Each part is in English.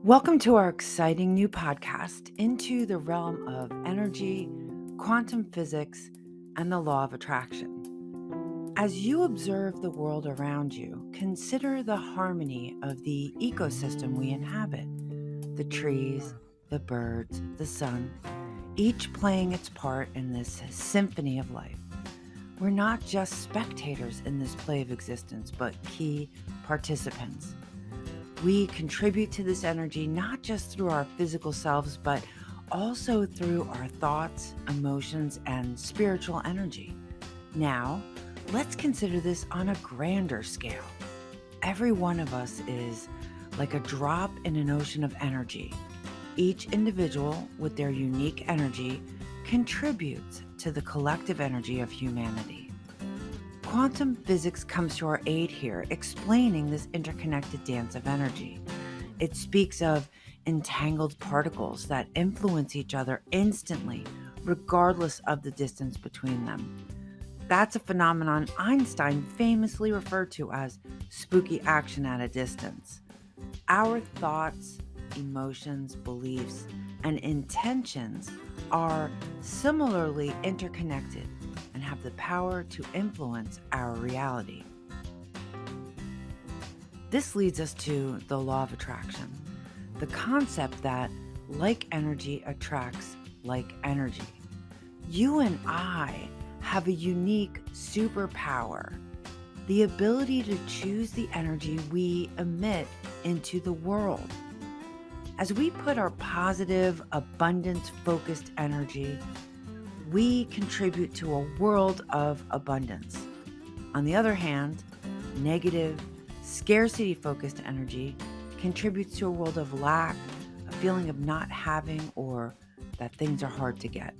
Welcome to our exciting new podcast into the realm of energy, quantum physics, and the law of attraction. As you observe the world around you, consider the harmony of the ecosystem we inhabit: the trees, the birds, the sun, each playing its part in this symphony of life. We're not just spectators in this play of existence, but key participants. We contribute to this energy not just through our physical selves, but also through our thoughts, emotions, and spiritual energy. Now, let's consider this on a grander scale. Every one of us is like a drop in an ocean of energy. Each individual, with their unique energy, contributes to the collective energy of humanity. Quantum physics comes to our aid here, explaining this interconnected dance of energy. It speaks of entangled particles that influence each other instantly, regardless of the distance between them. That's a phenomenon Einstein famously referred to as spooky action at a distance. Our thoughts, emotions, beliefs, and intentions are similarly interconnected and have the power to influence our reality. This leads us to the law of attraction, the concept that like energy attracts like energy. You and I have a unique superpower, the ability to choose the energy we emit into the world. As we put our positive, abundance-focused energy, we contribute to a world of abundance. On the other hand, negative, scarcity-focused energy contributes to a world of lack, a feeling of not having, or that things are hard to get.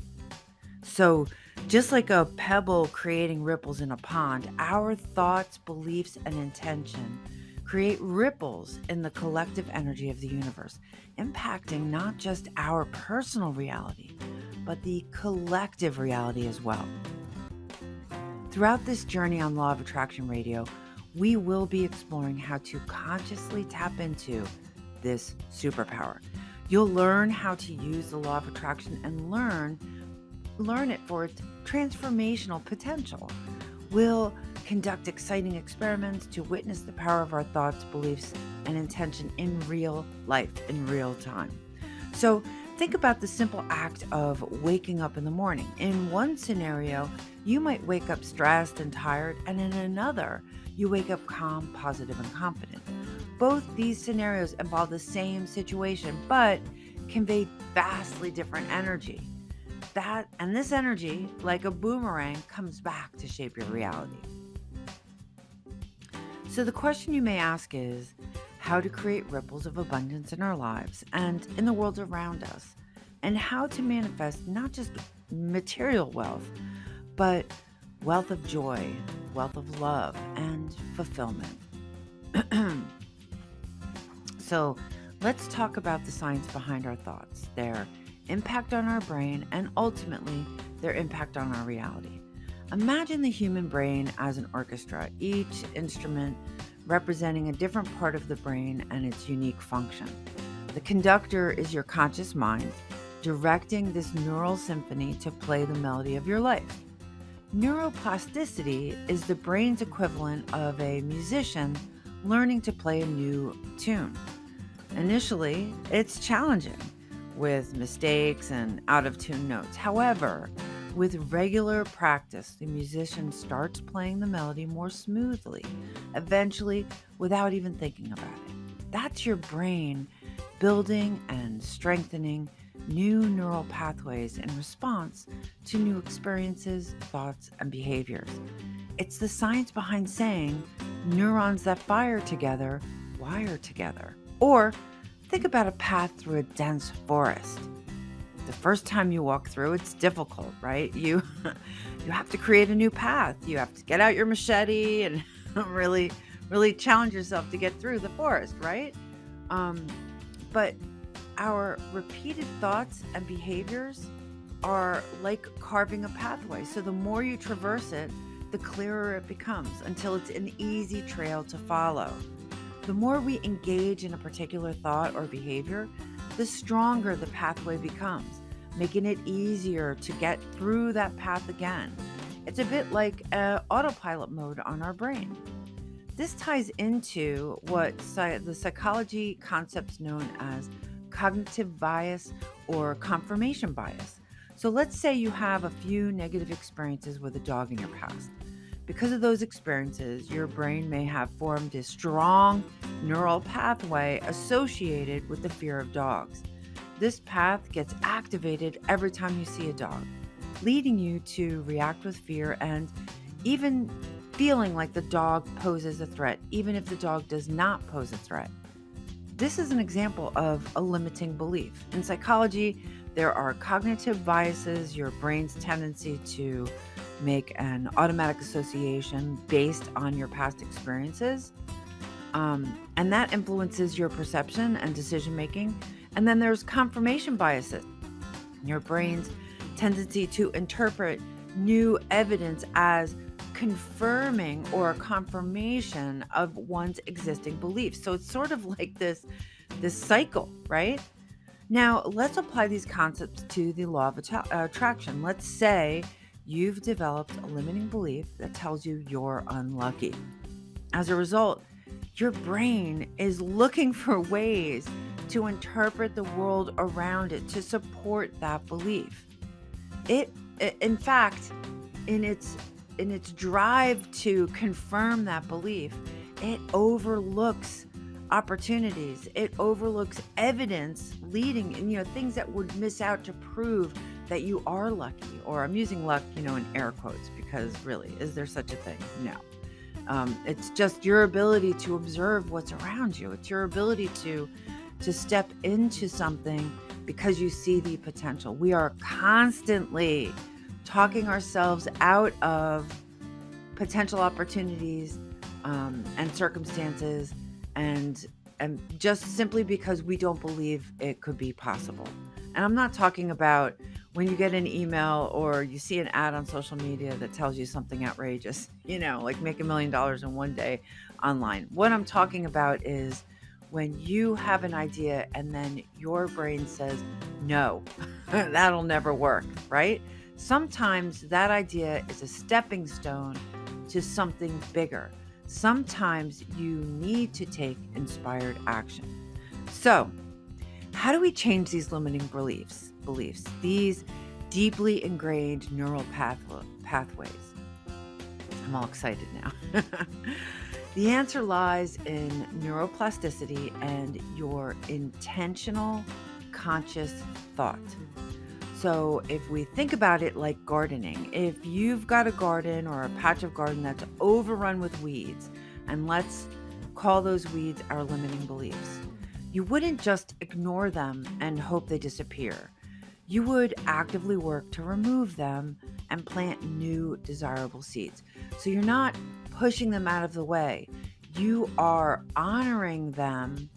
So, just like a pebble creating ripples in a pond, our thoughts, beliefs, and intention create ripples in the collective energy of the universe, impacting not just our personal reality, but the collective reality as well. Throughout this journey on Law of Attraction Radio, we will be exploring how to consciously tap into this superpower. You'll learn how to use the law of attraction and learn it for its transformational potential. We'll conduct exciting experiments to witness the power of our thoughts, beliefs, and intention in real life, in real time. So think about the simple act of waking up in the morning. In one scenario, you might wake up stressed and tired, and in another, you wake up calm, positive, and confident. Both these scenarios involve the same situation, but convey vastly different energy. This energy, like a boomerang, comes back to shape your reality. So the question you may ask is how to create ripples of abundance in our lives and in the world around us, and how to manifest not just material wealth, but wealth of joy, wealth of love, and fulfillment. So let's talk about the science behind our thoughts, their impact on our brain, and ultimately their impact on our reality. Imagine the human brain as an orchestra, each instrument representing a different part of the brain and its unique function. The conductor is your conscious mind, directing this neural symphony to play the melody of your life. Neuroplasticity is the brain's equivalent of a musician learning to play a new tune. Initially, it's challenging, with mistakes and out-of-tune notes. However, with regular practice, the musician starts playing the melody more smoothly, eventually without even thinking about it. That's your brain building and strengthening new neural pathways in response to new experiences, thoughts, and behaviors. It's the science behind saying neurons that fire together wire together. Or think about a path through a dense forest. The first time you walk through, it's difficult, right? You have to create a new path. You have to get out your machete and really challenge yourself to get through the forest, right? But our repeated thoughts and behaviors are like carving a pathway. So the more you traverse it, the clearer it becomes until it's an easy trail to follow. The more we engage in a particular thought or behavior, the stronger the pathway becomes, making it easier to get through that path again. It's a bit like autopilot mode on our brain. This ties into what the psychology concepts known as cognitive bias or confirmation bias. So let's say you have a few negative experiences with a dog in your past. Because of those experiences, your brain may have formed a strong neural pathway associated with the fear of dogs. This path gets activated every time you see a dog, leading you to react with fear and even feeling like the dog poses a threat, even if the dog does not pose a threat. This is an example of a limiting belief. In psychology, there are cognitive biases, your brain's tendency to make an automatic association based on your past experiences. And that influences your perception and decision making. And then there's confirmation biases, your brain's tendency to interpret new evidence as confirming or a confirmation of one's existing beliefs. So it's sort of like this cycle, right? Now, let's apply these concepts to the law of attraction. Let's say you've developed a limiting belief that tells you you're unlucky. As a result, your brain is looking for ways to interpret the world around it to support that belief. In fact, in its drive to confirm that belief, it overlooks opportunities. It overlooks evidence leading, things that would miss out to prove that you are lucky. Or I'm using luck, in air quotes, because really, is there such a thing? No. It's just your ability to observe what's around you. It's your ability to step into something because you see the potential. We are constantly talking ourselves out of potential opportunities and circumstances, and just simply because we don't believe it could be possible. And I'm not talking about when you get an email or you see an ad on social media that tells you something outrageous, like make $1 million in one day online. What I'm talking about is when you have an idea and then your brain says, no, that'll never work, right? Sometimes that idea is a stepping stone to something bigger. Sometimes you need to take inspired action. So, how do we change these limiting beliefs, these deeply ingrained neural pathways? I'm all excited now. The answer lies in neuroplasticity and your intentional, conscious thought. So if we think about it like gardening, if you've got a garden or a patch of garden that's overrun with weeds, and let's call those weeds our limiting beliefs, you wouldn't just ignore them and hope they disappear. You would actively work to remove them and plant new desirable seeds. So you're not pushing them out of the way. You are honoring them.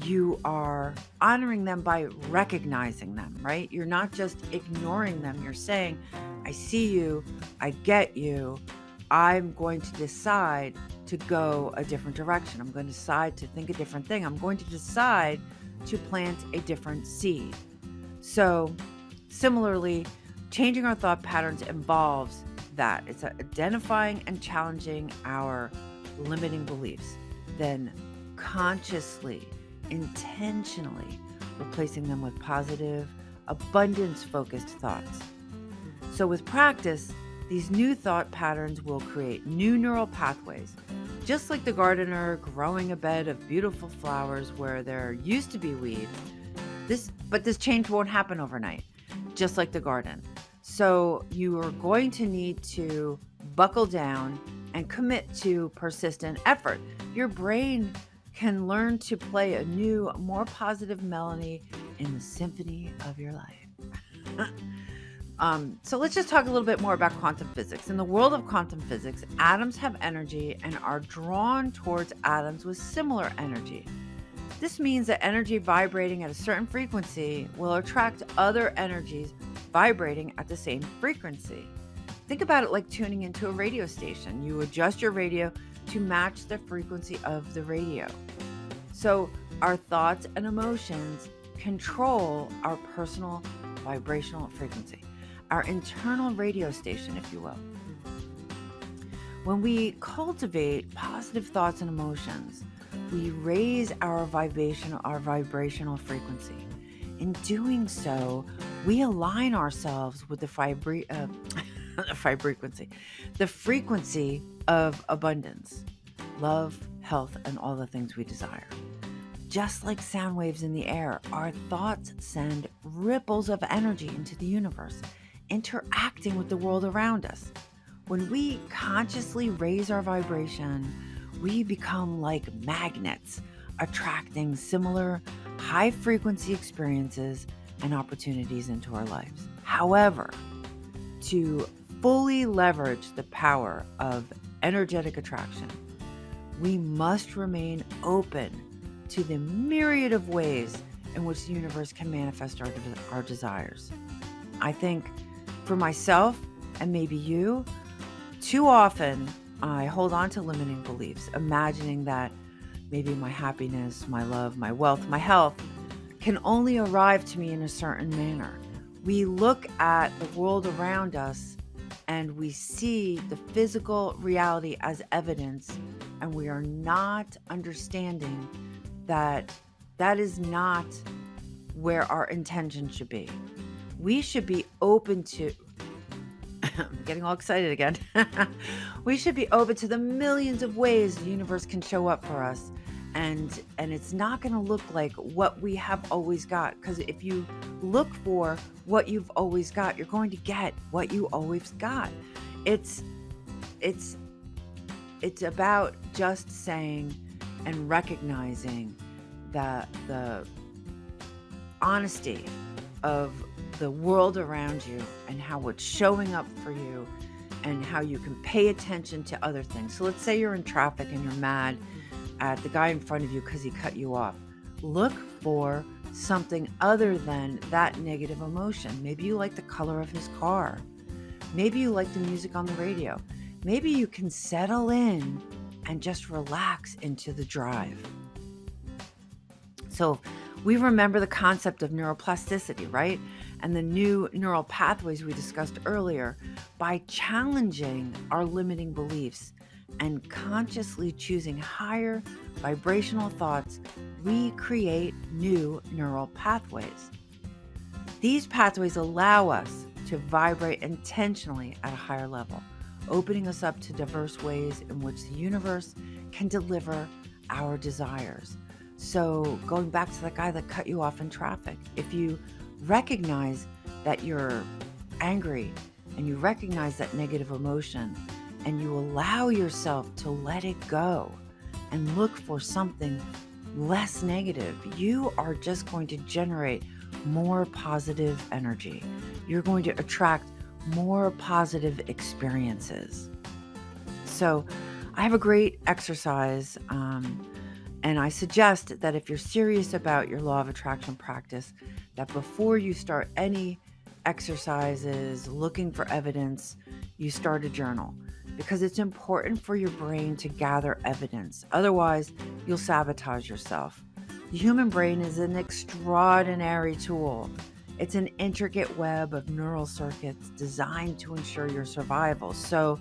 You are honoring them by recognizing them, right? You're not just ignoring them. You're saying, I see you, I get you. I'm going to decide to go a different direction. I'm going to decide to think a different thing. I'm going to decide to plant a different seed. So similarly, changing our thought patterns involves that. It's identifying and challenging our limiting beliefs, then consciously, intentionally replacing them with positive, abundance-focused thoughts. So with practice, these new thought patterns will create new neural pathways, just like the gardener growing a bed of beautiful flowers where there used to be weeds. But this change won't happen overnight, just like the garden. So you are going to need to buckle down and commit to persistent effort. Your brain can learn to play a new, more positive melody in the symphony of your life. So let's just talk a little bit more about quantum physics. In the world of quantum physics, atoms have energy and are drawn towards atoms with similar energy. This means that energy vibrating at a certain frequency will attract other energies vibrating at the same frequency. Think about it like tuning into a radio station. You adjust your radio to match the frequency of the radio. So our thoughts and emotions control our personal vibrational frequency, our internal radio station, if you will. When we cultivate positive thoughts and emotions, we raise our vibrational frequency. In doing so, we align ourselves with the the frequency of abundance, love, health, and all the things we desire. Just like sound waves in the air, our thoughts send ripples of energy into the universe, interacting with the world around us. When we consciously raise our vibration, we become like magnets, attracting similar high frequency experiences and opportunities into our lives. However, to fully leverage the power of energetic attraction, we must remain open to the myriad of ways in which the universe can manifest our desires. I think for myself, and maybe you, too often I hold on to limiting beliefs, imagining that maybe my happiness, my love, my wealth, my health can only arrive to me in a certain manner. We look at the world around us and we see the physical reality as evidence, and we are not understanding that that is not where our intention should be. We should be open to, I'm getting all excited again. We should be open to the millions of ways the universe can show up for us. And it's not going to look like what we have always got. Because if you look for what you've always got, you're going to get what you always got. It's about just saying and recognizing that the honesty of the world around you and how it's showing up for you and how you can pay attention to other things. So let's say you're in traffic and you're mad at the guy in front of you because he cut you off. Look for something other than that negative emotion. Maybe you like the color of his car. Maybe you like the music on the radio. Maybe you can settle in and just relax into the drive. So we remember the concept of neuroplasticity, right? And the new neural pathways we discussed earlier. By challenging our limiting beliefs and consciously choosing higher vibrational thoughts, we create new neural pathways. These pathways allow us to vibrate intentionally at a higher level, opening us up to diverse ways in which the universe can deliver our desires. So going back to the guy that cut you off in traffic, if you recognize that you're angry and you recognize that negative emotion and you allow yourself to let it go and look for something less negative, you are just going to generate more positive energy. You're going to attract more positive experiences. So I have a great exercise, and I suggest that if you're serious about your law of attraction practice, that before you start any exercises, looking for evidence, you start a journal, because it's important for your brain to gather evidence. Otherwise, you'll sabotage yourself. The human brain is an extraordinary tool. It's an intricate web of neural circuits designed to ensure your survival. So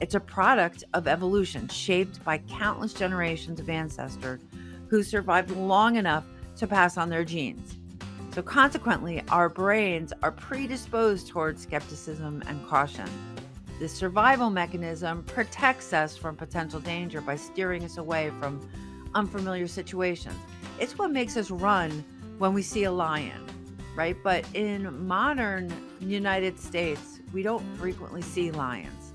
it's a product of evolution shaped by countless generations of ancestors who survived long enough to pass on their genes. So consequently, our brains are predisposed towards skepticism and caution. This survival mechanism protects us from potential danger by steering us away from unfamiliar situations. It's what makes us run when we see a lion, right? But in modern United States, we don't frequently see lions.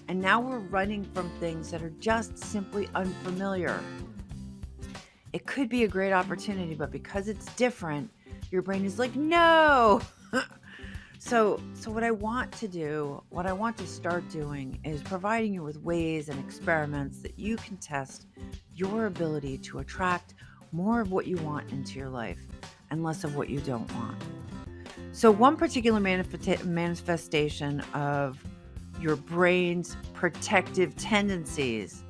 And now we're running from things that are just simply unfamiliar. It could be a great opportunity, but because it's different, your brain is like, no. So what I want to start doing is providing you with ways and experiments that you can test your ability to attract more of what you want into your life and less of what you don't want. So one particular manifestation of your brain's protective tendencies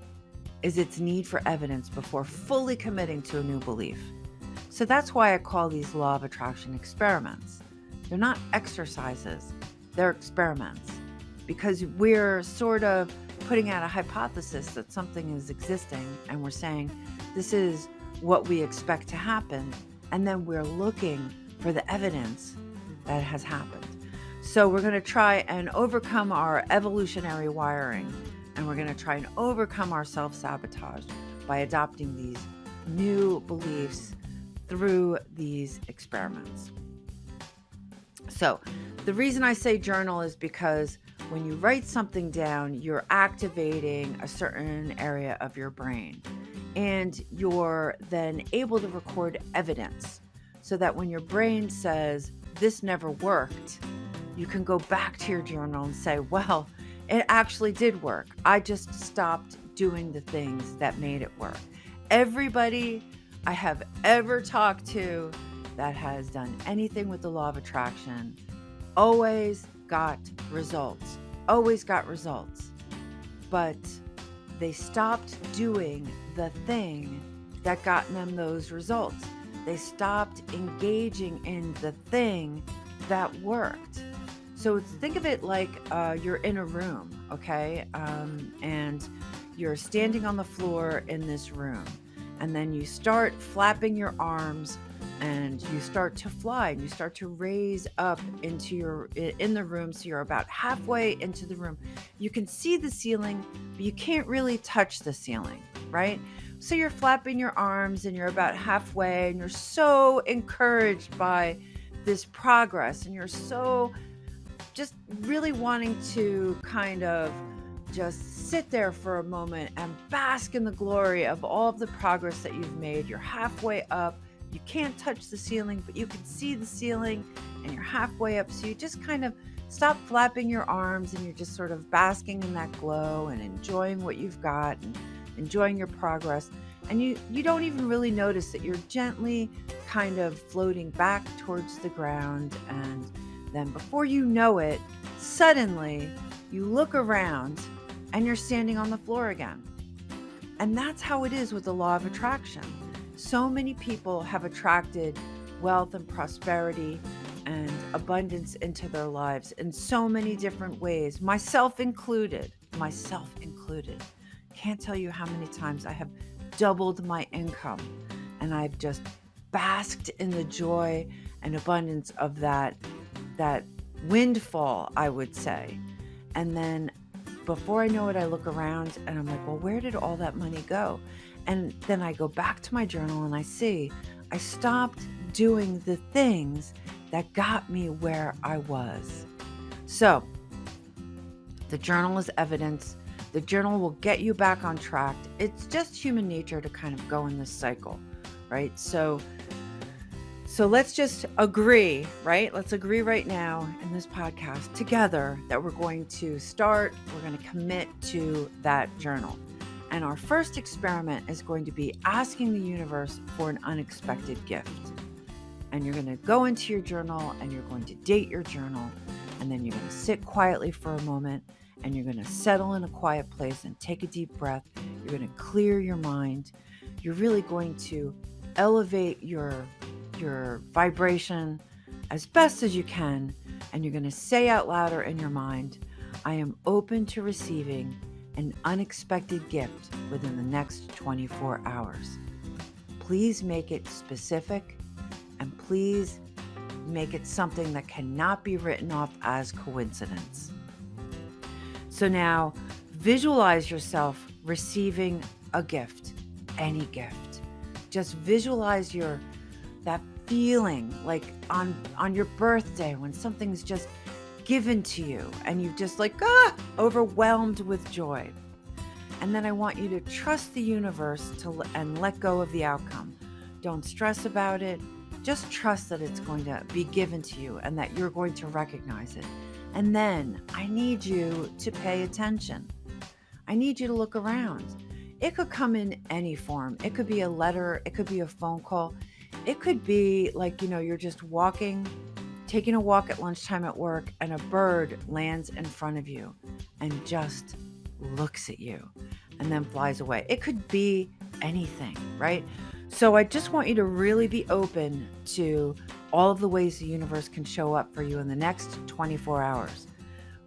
is its need for evidence before fully committing to a new belief. So that's why I call these law of attraction experiments. They're not exercises, they're experiments, because we're sort of putting out a hypothesis that something is existing, and we're saying this is what we expect to happen, and then we're looking for the evidence that has happened. So we're going to try and overcome our evolutionary wiring, and we're going to try and overcome our self-sabotage by adopting these new beliefs through these experiments. So the reason I say journal is because when you write something down, you're activating a certain area of your brain, and you're then able to record evidence so that when your brain says, this never worked, you can go back to your journal and say, well, it actually did work. I just stopped doing the things that made it work. Everybody I have ever talked to that has done anything with the law of attraction always got results, but they stopped doing the thing that got them those results. They stopped engaging in the thing that worked. So think of it like you're in a room, okay? And you're standing on the floor in this room. And then you start flapping your arms and you start to fly, and you start to raise up in the room. So you're about halfway into the room. You can see the ceiling, but you can't really touch the ceiling, right? So you're flapping your arms and you're about halfway, and you're so encouraged by this progress, and you're so just really wanting to kind of just sit there for a moment and bask in the glory of all of the progress that you've made. You're halfway up. You can't touch the ceiling, but you can see the ceiling, and you're halfway up. So you just kind of stop flapping your arms, and you're just sort of basking in that glow and enjoying what you've got and enjoying your progress. And you don't even really notice that you're gently kind of floating back towards the ground. And then before you know it, suddenly you look around and you're standing on the floor again. And that's how it is with the law of attraction. So many people have attracted wealth and prosperity and abundance into their lives in so many different ways, myself included. Can't tell you how many times I have doubled my income, and I've just basked in the joy and abundance of that windfall, I would say. And then before I know it, I look around and I'm like, well, where did all that money go? And then I go back to my journal and I see I stopped doing the things that got me where I was. So the journal is evidence. The journal will get you back on track. It's just human nature to kind of go in this cycle, right? So let's just agree, right? Let's agree right now in this podcast together that we're going to commit to that journal. And our first experiment is going to be asking the universe for an unexpected gift. And you're going to go into your journal and you're going to date your journal. And then you're going to sit quietly for a moment and you're going to settle in a quiet place and take a deep breath. You're going to clear your mind. You're really going to elevate your vibration as best as you can. And you're going to say out louder in your mind, I am open to receiving an unexpected gift within the next 24 hours. Please make it specific, and please make it something that cannot be written off as coincidence. So now visualize yourself receiving a gift, any gift. Just visualize that feeling like on your birthday when something's just given to you and you just overwhelmed with joy. And then I want you to trust the universe and let go of the outcome. Don't stress about it. Just trust that it's going to be given to you and that you're going to recognize it. And then I need you to pay attention. I need you to look around. It could come in any form. It could be a letter. It could be a phone call. It could be you're just taking a walk at lunchtime at work, and a bird lands in front of you and just looks at you. and then flies away. It could be anything, right? So I just want you to really be open to all of the ways the universe can show up for you in the next 24 hours.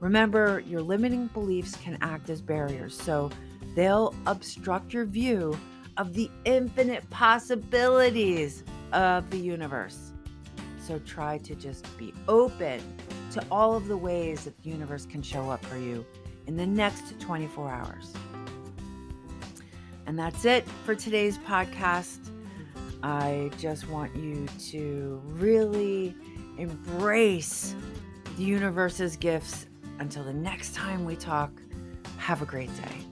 Remember, your limiting beliefs can act as barriers, so they'll obstruct your view of the infinite possibilities of the universe. So try to just be open to all of the ways that the universe can show up for you in the next 24 hours. And that's it for today's podcast. I just want you to really embrace the universe's gifts. Until the next time we talk, have a great day.